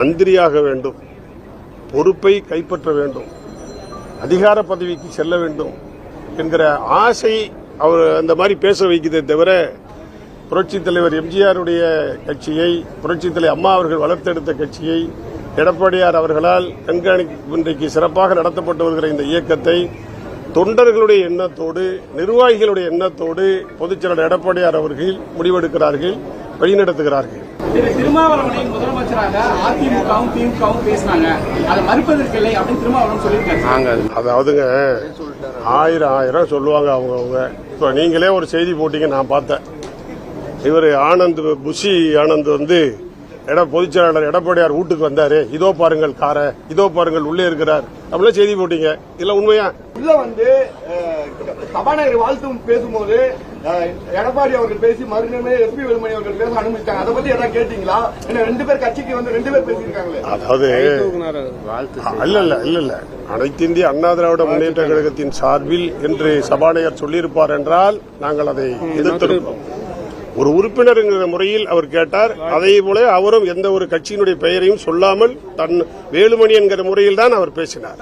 மந்திரியாக வேண்டும், பொறுப்பை கைப்பற்ற வேண்டும், அதிகார பதவிக்கு செல்ல வேண்டும் என்கிற ஆசை அவர் அந்த மாதிரி பேச வைக்கிறதே தவிர புரட்சித் தலைவர் எம்ஜிஆருடைய கட்சியை, புரட்சித் தலைவர் அம்மா அவர்கள் வளர்த்தெடுத்த கட்சியை எடப்பாடியார் அவர்களால் இன்றைக்கு சிறப்பாக நடத்தப்பட்டு வருகிற இந்த இயக்கத்தை தொண்டர்களுடைய எண்ணத்தோடு, நிர்வாகிகளுடைய எண்ணத்தோடு பொதுச்செயலாளர் எடப்பாடியார் அவர்கள் முடிவெடுக்கிறார்கள், வழிநடத்துகிறார்கள். திருமாவளவனை முதலமைச்சராக அதிமுகவும் திமுகவும் பேசினாங்க, அதை மறுப்பதற்கில்லை அப்படின்னு திருமாவளவன் சொல்லியிருக்காங்க. அதாவதுங்க, ஆயிரம் சொல்லுவாங்க அவங்க. இப்ப நீங்களே ஒரு செய்தி போட்டீங்க, நான் பார்த்தேன். இவர் ஆனந்த், புஷி ஆனந்த் பொதுச்செயலாளர் எடப்பாடியார் வீட்டுக்கு வந்தாரு, இதோ பாருங்கள் கார, இதோ பாருங்கள் உள்ளே இருக்கிறார் அப்படிலாம் செய்தி போட்டீங்க. இல்ல உண்மையா? உள்ள சபாநாயகர் வாழ்த்து பேசும்போது எடப்பாடி அவர்கள் பேசி மறுநாளே எஸ்பி வேலுமணி அவர்கள் பேச அனுமதிச்சாங்க. அதை பத்தி எதாவது கேட்டீங்களா? ரெண்டு பேர் கட்சிக்கு 2 பேர் பேசியிருக்காங்களே. அதாவது இல்ல அனைத்து இந்திய அண்ணா திராவிட முன்னேற்ற கழகத்தின் சார்பில் என்று சபாநாயகர் சொல்லியிருப்பார் என்றால் நாங்கள் அதை எதிர்த்திருப்போம். ஒரு உறுப்பினர் என்கிற முறையில் அவர் கேட்டார். அதே போல அவரும் எந்த ஒரு கட்சியினுடைய பெயரையும் சொல்லாமல் வேலுமணி என்கிற முறையில் தான் அவர் பேசினார்.